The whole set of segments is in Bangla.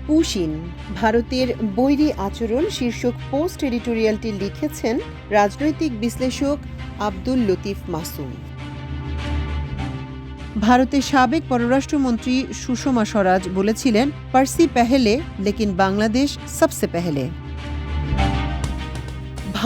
পুশিন ভারতের বৈরী আচরণ শীর্ষক পোস্ট এডিটোরিয়ালটি লিখেছেন রাজনৈতিক বিশ্লেষক আব্দুল লতিফ মাসুম। ভারতের সাবেক পররাষ্ট্রমন্ত্রী সুষমা স্বরাজ বলেছিলেন, পার্সি পেহেলে লেকিন বাংলাদেশ সবসে পেহেলে।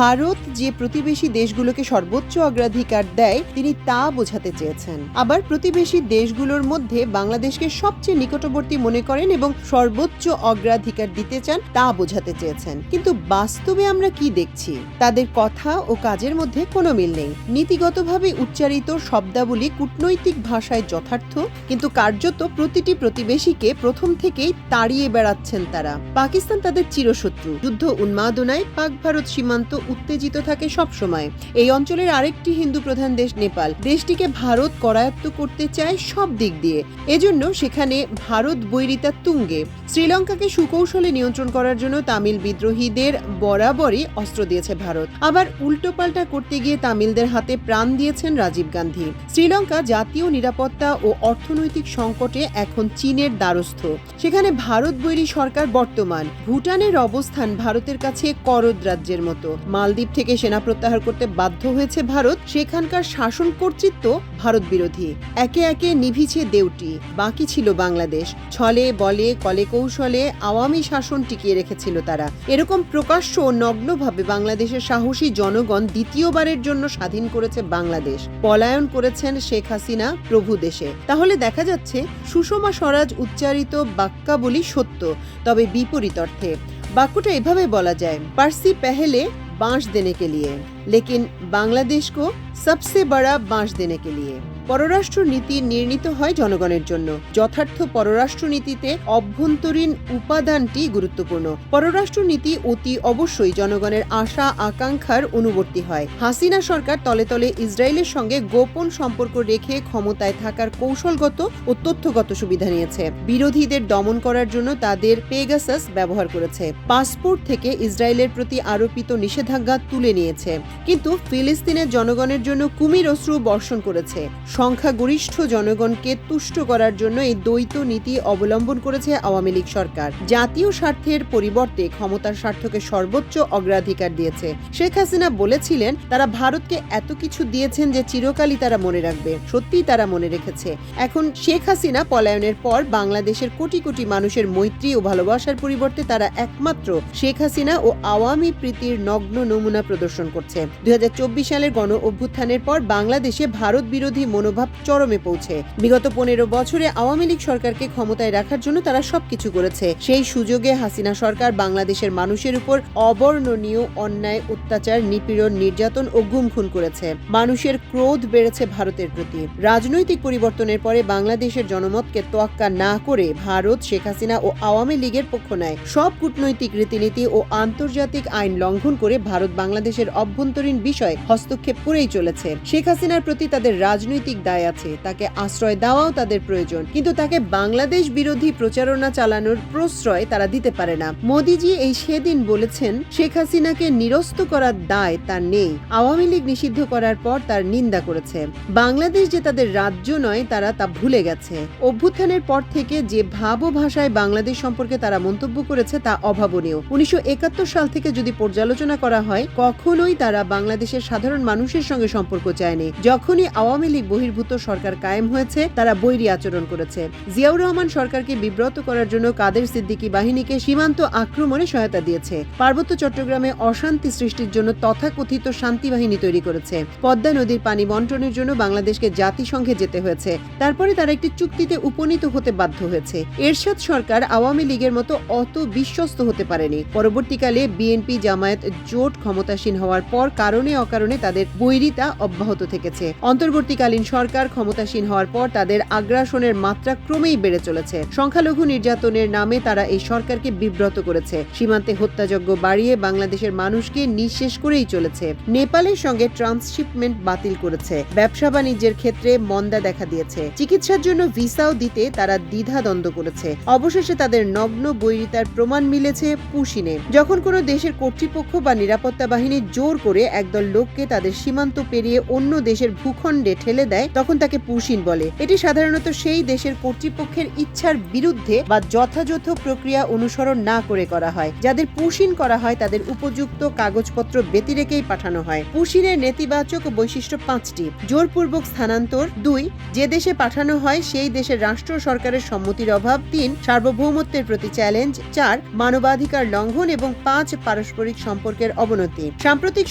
ভারত যে প্রতিবেশী দেশগুলোকে সর্বোচ্চ অগ্রাধিকার দেয় তিনি তা বোঝাতে চেয়েছেন। আবার প্রতিবেশী দেশগুলোর মধ্যে বাংলাদেশকে সবচেয়ে নিকটবর্তী মনে করেন এবং সর্বোচ্চ অগ্রাধিকার দিতে চান তা বোঝাতে চেয়েছেন। কিন্তু বাস্তবে আমরা কি দেখছি? তাদের কথা ও কাজের মধ্যে কোনো মিল নেই। নীতিগতভাবে উচ্চারিত শব্দাবলী কূটনৈতিক ভাষায় যথার্থ, কিন্তু কার্যত প্রতিটি প্রতিবেশীকে প্রথম থেকেই তাড়িয়ে বেড়াচ্ছেন তারা। পাকিস্তান তাদের চিরশত্রু। যুদ্ধ উন্মাদনায় পাক ভারত সীমান্ত উত্তেজিত থাকে সবসময়। এই অঞ্চলের আরেকটি হিন্দু প্রধান দেশ নেপাল দেশটিকে ভারত করায়ত্ত করতে চায় সব দিক দিয়ে। এজন্য সেখানে ভারত বৈরিতা তুঙ্গে। শ্রীলঙ্কাকে সুকৌশলে নিয়ন্ত্রণ করার জন্য তামিল বিদ্রোহীদের বরাবরই অস্ত্র দিয়েছে ভারত। আবার উল্টোপাল্টা করতে গিয়ে তামিলদের হাতে প্রাণ দিয়েছেন রাজীব গান্ধী। শ্রীলঙ্কা জাতীয় নিরাপত্তা ও অর্থনৈতিক সংকটে এখন চীনের দ্বারস্থ। সেখানে ভারত বৈরী সরকার বর্তমান। ভুটানের অবস্থান ভারতের কাছে করদ রাজ্যের মতো। মালদ্বীপ থেকে সেনা প্রত্যাহার করতে বাধ্য হয়েছে ভারত। সেখানকার শাসন কর্তৃত্ব ভারত বিরোধী। একে একে নিভিছে দেউটি। বাকি ছিল বাংলাদেশ। ছলে বলে কলে কৌশলে আওয়ামী শাসন টিকিয়ে রেখেছিল তারা। এরকম প্রকাশ্য ও নগ্নভাবে বাংলাদেশের সাহসী জনগণ দ্বিতীয়বারের জন্য স্বাধীন করেছে বাংলাদেশ। পলায়ন করেছেন শেখ হাসিনা প্রভু দেশে। তাহলে দেখা যাচ্ছে সুষমা স্বরাজ উচ্চারিত বাক্যাবলী সত্য, তবে বিপরীত অর্থে। বাক্যটা এভাবে বলা যায়, পার্সি পেহেলে बांस देने के लिए लेकिन बांग्लादेश को सबसे बड़ा बांस देने के लिए। পররাষ্ট্র নীতি নির্ণীত হয় জনগণের জন্য। যথার্থ পররাষ্ট্র নীতিতে অভ্যন্তরীণ উপাদানটি গুরুত্বপূর্ণ। পররাষ্ট্র নীতি অতি অবশ্যই জনগণের আশা আকাঙ্ক্ষার অনুবর্তী হয়। হাসিনা সরকার তলে তলে ইসরায়েলের সঙ্গে গোপন সম্পর্ক রেখে ক্ষমতায় থাকার কৌশলগত ও তথ্যগত সুবিধা নিয়েছে। বিরোধীদের দমন করার জন্য তাদের পেগাসাস ব্যবহার করেছে। পাসপোর্ট থেকে ইসরায়েলের প্রতি আরোপিত নিষেধাজ্ঞা তুলে নিয়েছে। কিন্তু ফিলিস্তিনের জনগণের জন্য কুমির অশ্রু বর্ষণ করেছে। সংখ্যাগরিষ্ঠ জনগণকে তুষ্ট করার জন্য এই দ্বৈত নীতি অবলম্বন করেছে আওয়ামী লীগ সরকার। জাতীয় স্বার্থের পরিবর্তে ক্ষমতার স্বার্থকে সর্বোচ্চ অগ্রাধিকার দিয়েছে। শেখ হাসিনা বলেছিলেন তারা ভারতকে এত কিছু দিয়েছেন যে চিরকালই তারা মনে রাখবে। সত্যিই তারা মনে রেখেছে। এখন শেখ হাসিনা পলায়নের পর বাংলাদেশের কোটি কোটি মানুষের মৈত্রী ও ভালোবাসার পরিবর্তে তারা একমাত্র শেখ হাসিনা ও আওয়ামী প্রীতির নগ্ন নমুনা প্রদর্শন করছে। 2024 সালের গণ অভ্যুত্থানের পর বাংলাদেশে ভারত বিরোধী মনোভাব চরমে পৌঁছে। বিগত 15 বছরে আওয়ামী লীগ সরকারকে ক্ষমতায় রাখার জন্য তারা সবকিছু করেছে। সেই সুযোগে হাসিনা সরকার বাংলাদেশের মানুষের উপর অবর্ণনীয় অন্যায়, অত্যাচার, নিপীড়ন, নির্যাতন ও গুম খুন করেছে। মানুষের ক্রোধ বেড়েছে ভারতের প্রতি। রাজনৈতিক পরিবর্তনের পরে বাংলাদেশের জনমতকে তোয়াক্কা না করে ভারত শেখ হাসিনা ও আওয়ামী লীগের পক্ষ নেয়। সব কূটনৈতিক রীতিনীতি ও আন্তর্জাতিক আইন লঙ্ঘন করে ভারত বাংলাদেশের অভ্যন্তরীণ বিষয় হস্তক্ষেপ করেই চলেছে। শেখ হাসিনার প্রতি তাদের রাজনৈতিক দায় আছে। তাকে আশ্রয় দেওয়াও তাদের প্রয়োজন, কিন্তু তাকে বাংলাদেশ বিরোধী প্রচারণা চালানোর প্রশ্রয় তারা দিতে পারে না। মোদিজি এই সেদিন বলেছেন শেখ হাসিনাকে নিরস্ত করার দায় তার নেই। আওয়ামী লীগ নিষিদ্ধ করার পর তার নিন্দা করেছে। বাংলাদেশ যে তাদের রাজ্য নয় তারা তা ভুলে গেছে। অভ্যুত্থানের পর থেকে যে ভাব ও ভাষায় বাংলাদেশ সম্পর্কে তারা মন্তব্য করেছে তা অভাবনীয়। 1971 সাল থেকে যদি পর্যালোচনা করা হয়, কখনোই তারা বাংলাদেশের সাধারণ মানুষের সঙ্গে সম্পর্ক চায়নি। যখনই আওয়ামী লীগ বহির্ভূত সরকার কায়েম হয়েছে তারা বৈরী আচরণ করেছে। জিয়াউর রহমান সরকারকে বিব্রত করার জন্য কাদের সিদ্দিকী বাহিনীকে সীমান্ত আক্রমণে সহায়তা দিয়েছে। পার্বত্য চট্টগ্রামে অশান্তি সৃষ্টির জন্য তথাকথিত শান্তি বাহিনী তৈরি করেছে। পদ্মা নদীর পানি বন্টনের জন্য বাংলাদেশকে জাতিসংঘে যেতে হয়েছে। তারপরে তারা একটি চুক্তিতে উপনীত হতে বাধ্য হয়েছে। এরশাদ সরকার আওয়ামী লীগের মতো অত বিশ্বস্ত হতে পারেনি। পরবর্তীকালে বিএনপি জামায়াত জোট ক্ষমতাসীন হওয়ার পর কারণে অকারণে তাদের বৈরিতা অব্যাহত থেকেছে। অন্তর্বর্তীকালীন সরকার ক্ষমতাসীন হওয়ার পর তাদের আগ্রাসনের মাত্রা ক্রমেই বেড়ে চলেছে। সংখ্যালঘু নির্যাতনের নামে তারা এই সরকারকে বিব্রত করেছে। সীমান্তে হত্যাযজ্ঞ বাড়িয়ে বাংলাদেশের মানুষকে নিঃশেষ করেই চলেছে। নেপালের সঙ্গে ট্রান্সশিপমেন্ট বাতিল করেছে। ব্যবসা বাণিজ্যের ক্ষেত্রে মন্দা দেখা দিয়েছে। চিকিৎসার জন্য ভিসাও দিতে তারা দ্বিধাদ্বন্দ্ব করেছে। অবশেষে তাদের নগ্ন বৈরিতার প্রমাণ মিলেছে পুশিনে। যখন কোনো দেশের কর্তৃপক্ষ বা নিরাপত্তা বাহিনী জোর করে একদল লোককে তাদের সীমান্ত পেরিয়ে অন্য দেশের ভূখণ্ডে ঠেলে দেয়, দেয় তখন তাকে পুশিন বলে। এটি সাধারণত সেই দেশের কর্তৃপক্ষের ইচ্ছার বিরুদ্ধে বা যথাযথ প্রক্রিয়া অনুসরণ না করে করা হয়। যাদের পুশিন করা হয় তাদের উপযুক্ত কাগজপত্র ব্যতি রেখেই পাঠানো হয়। পুশিনের নেতিবাচক বৈশিষ্ট্য 5টি: জোরপূর্বক স্থানান্তর, 2 যে দেশে পাঠানো হয় সেই দেশের রাষ্ট্র সরকারের সম্মতির অভাব, 3 সার্বভৌমত্বের প্রতি চ্যালেঞ্জ, 4 মানবাধিকার লঙ্ঘন এবং 5 পারস্পরিক সম্পর্কের অবনতি। সাম্প্রতিক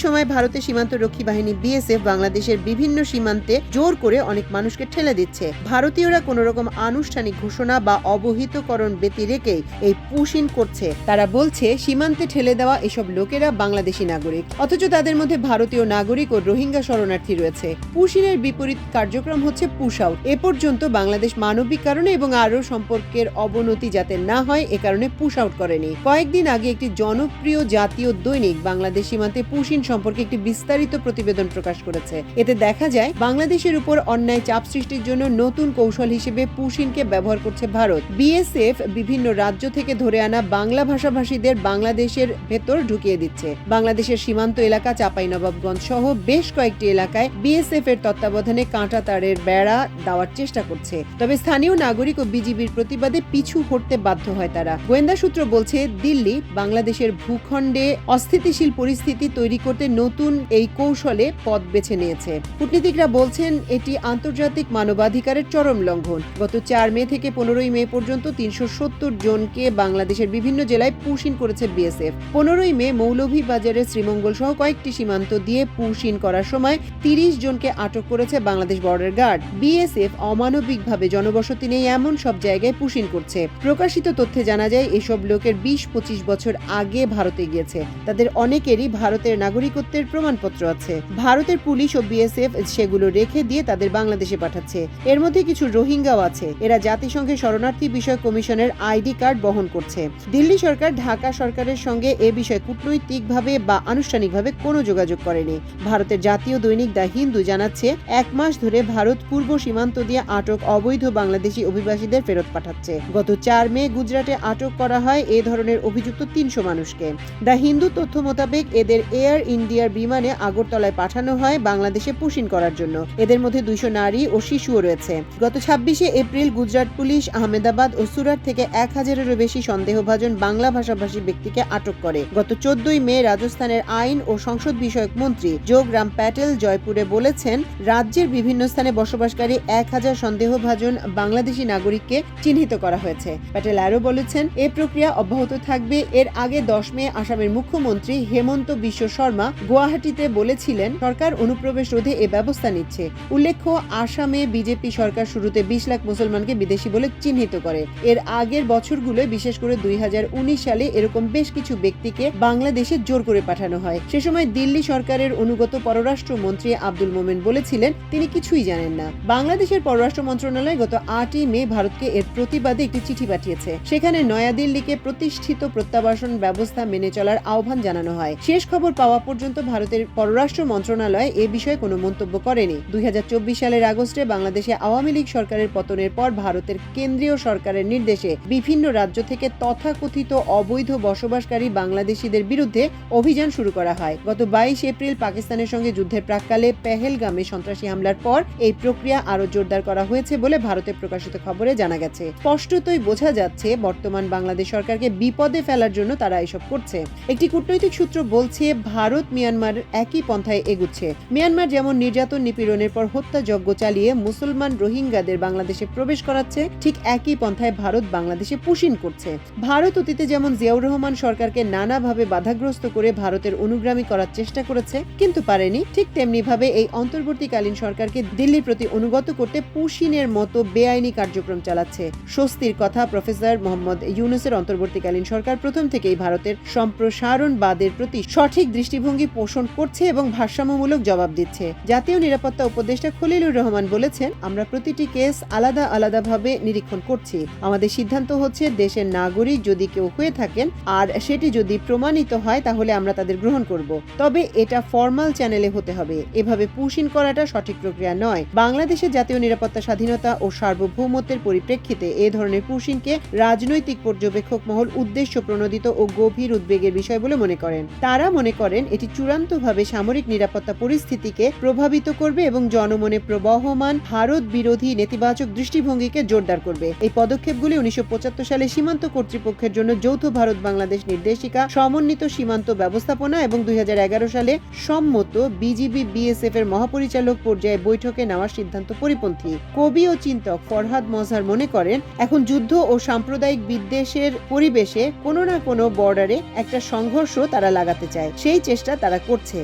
সময়ে ভারতের সীমান্ত রক্ষী বাহিনী বিএসএফ বাংলাদেশের বিভিন্ন সীমান্তে জোর করে অনেক মানুষকে ঠেলে দিচ্ছে। ভারতীয়রা কোনো রকম আনুষ্ঠানিক ঘোষণা বা অবহিতকরণ ব্যতি রেখেই এই পুশিন করছে। তারা বলছে সীমান্তে ঠেলে দেওয়া এসব লোকেরা বাংলাদেশি নাগরিক, অথচ তাদের মধ্যে ভারতীয় নাগরিক ও রোহিঙ্গা শরণার্থী রয়েছে। পুশিনের বিপরীত কার্যক্রম হচ্ছে পুশ আউট। এ পর্যন্ত বাংলাদেশ মানবিক কারণে এবং আরো সম্পর্কের অবনতি যাতে না হয় এ কারণে পুশ আউট করেনি। কয়েকদিন আগে একটি জনপ্রিয় জাতীয় দৈনিক বাংলাদেশ সীমান্তে পুশিন সম্পর্কে একটি বিস্তারিত প্রতিবেদন প্রকাশ করেছে। এতে দেখা যায় বাংলাদেশের উপর অন্যায় চাপ সৃষ্টির জন্য নতুন কৌশল হিসেবে পুশিনকে ব্যবহার করছে ভারত। বিএসএফ বিভিন্ন রাজ্য থেকে ধরে আনা বাংলা ভাষাভাষীদের বাংলাদেশের ভেতর ঢুকিয়ে দিচ্ছে। বাংলাদেশের সীমান্ত এলাকা চাঁপাইনবাবগঞ্জ সহ বেশ কয়েকটি এলাকায় বিএসএফ এর তত্ত্বাবধানে কাঁটা তারের বেড়া দেওয়ার চেষ্টা করছে। তবে স্থানীয় নাগরিক ও বিজিবির প্রতিবাদে পিছু হটতে বাধ্য হয় তারা। গোয়েন্দা সূত্র বলছে দিল্লি বাংলাদেশের ভূখণ্ডে অস্থিতিশীল পরিস্থিতি তৈরি করতে নতুন এই কৌশলে পথ বেছে নিয়েছে। কূটনীতিকরা বলছেন এটি আন্তর্জাতিক মানবাধিকারের চরম লঙ্ঘন। গত 4 মে থেকে 15 মে পর্যন্ত 370 জনকে বাংলাদেশের বিভিন্ন জেলায় পুশিন করেছে বিএসএফ। 15 মে মৌলভীবাজারের শ্রীমঙ্গল সহ কয়েকটি সীমান্ত দিয়ে পুশিন করার সময় 30 জনকে আটক করেছে বাংলাদেশ বর্ডার গার্ড। বিএসএফ অমানবিকভাবে জনবসতি নেই এমন সব জায়গায় পুশিন করছে। প্রকাশিত তথ্যে জানা যায় এসব লোকের 20-25 বছর আগে ভারতে গিয়েছে। তাদের অনেকেরই ভারতের নাগরিকত্বের প্রমাণপত্র আছে। ভারতের পুলিশ ও বিএসএফ সেগুলো রেখে দিয়ে তাদের বাংলাদেশে পাঠাচ্ছে। এর মধ্যে কিছু রোহিঙ্গাও আছে। এরা জাতিসংঘের শরণার্থী বিষয়ক কমিশনের আইডি কার্ড বহন করছে। দিল্লি সরকার ঢাকা সরকারের সঙ্গে এ বিষয়ে কূটনৈতিকভাবে বা আনুষ্ঠানিকভাবে কোনো যোগাযোগ করেনি। ভারতের জাতীয় দৈনিক দ্য হিন্দু জানাচ্ছে 1 মাস ধরে ভারত পূর্ব সীমান্ত দিয়ে আটক অবৈধ বাংলাদেশি অভিবাসীদের ফেরত পাঠাচ্ছে। গত 4 মে গুজরাটে আটক করা হয় এ ধরনের অভিযুক্ত 300 মানুষকে। দ্য হিন্দু তথ্য মোতাবেক এদের এয়ার ইন্ডিয়ার বিমানে আগরতলায় পাঠানো হয় বাংলাদেশে পুশিন করার জন্য। এদের মধ্যে 200 নারী ও শিশুও রয়েছে। গত 26 এপ্রিল গুজরাট পুলিশ আহমেদাবাদ ও সুরাট থেকে 1000-এরও বেশি সন্দেহভাজন বাংলা ভাষাভাষী ব্যক্তিকে আটক করে। গত 14 মে রাজস্থানের আইন ও সংসদ বিষয়ক মন্ত্রী যোগরাম প্যাটেল জয়পুরে বলেছেন রাজ্যের বিভিন্ন স্থানে বসবাসকারী 1000 সন্দেহভাজন বাংলাদেশি নাগরিককে চিহ্নিত করা হয়েছে। প্যাটেল আরও বলেছেন এ প্রক্রিয়া অব্যাহত থাকবে। এর আগে 10 মে আসামের মুখ্যমন্ত্রী হেমন্ত বিশ্ব শর্মা গুয়াহাটিতে বলেছিলেন সরকার অনুপ্রবেশ রোধে এ ব্যবস্থা নিচ্ছে। উল্লেখ্য আসামে বিজেপি সরকার শুরুতে 20 লাখ মুসলমানকে বিদেশি বলে চিহ্নিত করে। এর আগের বছরগুলোয় বিশেষ করে 2019 সালে এরকম বেশ কিছু ব্যক্তিকে বাংলাদেশে জোর করে পাঠানো হয়। সে সময় দিল্লি সরকারের অনুগত পররাষ্ট্রমন্ত্রী আব্দুল মোমেন বলেছিলেন তিনি কিছুই জানেন না। বাংলাদেশের পররাষ্ট্র মন্ত্রণালয় গত 8 মে ভারতকে এর প্রতিবাদে একটি চিঠি পাঠিয়েছে। সেখানে নয়াদিল্লিকে প্রতিষ্ঠিত প্রত্যাবাসন ব্যবস্থা মেনে চলার আহ্বান জানানো হয়। শেষ খবর পাওয়া পর্যন্ত ভারতের পররাষ্ট্র মন্ত্রণালয় এ বিষয়ে কোনো মন্তব্য করেনি। 2024 সালের আগস্টে বাংলাদেশে আওয়ামী লীগ সরকারের পতনের পর ভারতের কেন্দ্রীয় সরকারের নির্দেশে বিভিন্ন রাজ্য থেকে তথাকথিত অবৈধ বসবাসকারী বাংলাদেশিদের বিরুদ্ধে অভিযান শুরু করা হয়। গত 22 এপ্রিল পাকিস্তানের সঙ্গে যুদ্ধের প্রাক্কালে পেহেলগামে সন্ত্রাসী হামলার পর এই প্রক্রিয়া আরো জোরদার করা হয়েছে বলে ভারতে প্রকাশিত খবরে জানা গেছে। স্পষ্টতই বোঝা যাচ্ছে বর্তমান বাংলাদেশ সরকারকে বিপদে ফেলার জন্য তারা এসব করছে। একটি কূটনৈতিক সূত্র বলছে ভারত মিয়ানমার একই পন্থায় এগুচ্ছে। মিয়ানমার যেমন নির্যাতন নিপীড়নের পর হত্যাযজ্ঞ চালিয়ে মুসলমান রোহিঙ্গাদের বাংলাদেশে প্রবেশ করাচ্ছে, ঠিক একই পন্থায় ভারত বাংলাদেশে পুশিন করছে। ভারত অতীতে যেমন জিয়াউর রহমান সরকারকে নানাভাবে বাধাগ্রস্ত করে ভারতের অনুগামী করার চেষ্টা করেছে কিন্তু পারেনি, ঠিক তেমনি ভাবে এই অন্তর্বর্তীকালীন সরকারকে দিল্লির প্রতি অনুগত করতে পুশিনের মতো বেআইনি কার্যক্রম চালাচ্ছে। স্বস্তির কথা প্রফেসর মোহাম্মদ ইউনূসের অন্তর্বর্তীকালীন সরকার প্রথম থেকেই ভারতের সম্প্রসারণবাদের প্রতি সঠিক দৃষ্টিভঙ্গি পোষণ করছে এবং ভারসাম্যমূলক জবাব দিচ্ছে। জাতীয় নিরাপত্তা উপদেষ্টা খলিলুর রহমান বলেছেন আমরা প্রতিটি কেস আলাদা আলাদাভাবে নিরীক্ষণ করছি। আমাদের সিদ্ধান্ত হচ্ছে দেশের নাগরিক যদি কেউ হয়ে থাকেন আর সেটি যদি প্রমাণিত হয় তাহলে আমরা তাদের গ্রহণ করব। তবে এটা ফরমাল চ্যানেলে হতে হবে। এভাবে পুশিন করাটা সঠিক প্রক্রিয়া নয়। বাংলাদেশের জাতীয় নিরাপত্তা স্বাধীনতা ও সার্বভৌমত্বের পরিপ্রেক্ষিতে এ ধরনের পুশিনকে রাজনৈতিক পর্যবেক্ষক মহল উদ্দেশ্য প্রণোদিত ও গভীর উদ্বেগের বিষয় বলে মনে করেন। তারা মনে করেন এটি চূড়ান্তভাবে সামরিক নিরাপত্তা পরিস্থিতিকে প্রভাবিত করবে এবং জনমত জনমনে প্রবহমান ভারত বিরোধী নেতিবাচক দৃষ্টিভঙ্গিকে জোরদার করবে। এই পদক্ষেপগুলি 1975 সালে সীমান্ত কর্তৃপক্ষের জন্য যৌথ ভারত বাংলাদেশ নির্দেশিকা, সমন্বিত সীমান্ত ব্যবস্থাপনা এবং 2011 সালে সম্মত বিজিবি বিএসএফ এর মহাপরিচালক পর্যায়ে বৈঠকে নেওয়ার সিদ্ধান্ত পরিপন্থী। কবি ও চিন্তক ফরহাদ মজহার মনে করেন, এখন যুদ্ধ ও সাম্প্রদায়িক বিদ্বেষের পরিবেশে কোনো না কোনো বর্ডারে একটা সংঘর্ষ তারা লাগাতে চায়। সেই চেষ্টা তারা করছে।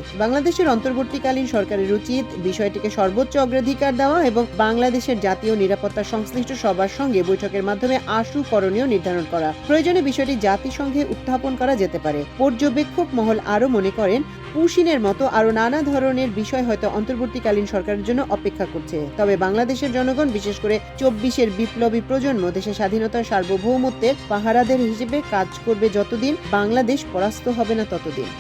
বাংলাদেশের অন্তর্বর্তীকালীন সরকারের উচিত বিষয়টিকে সর্বোচ্চ অগ্রাধিকার দেওয়া এবং বাংলাদেশের জাতীয় নিরাপত্তা সংশ্লিষ্ট সবার সঙ্গে বৈঠকের মাধ্যমে আশু করণীয় নির্ধারণ করা। প্রয়োজনে বিষয়টি জাতিসংঘে উত্থাপন করা যেতে পারে। পর্যবেক্ষক মহল আরো মনে করেন, পুশিনের মতো আরো নানা ধরনের বিষয় হয়তো অন্তর্বর্তীকালীন সরকারের জন্য অপেক্ষা করছে। তবে বাংলাদেশের জনগণ, বিশেষ করে 24-এর বিপ্লবী প্রজন্ম দেশের স্বাধীনতার সার্বভৌমত্বের পাহারাদের হিসেবে কাজ করবে যতদিন বাংলাদেশ পরাস্ত হবে না ততদিন।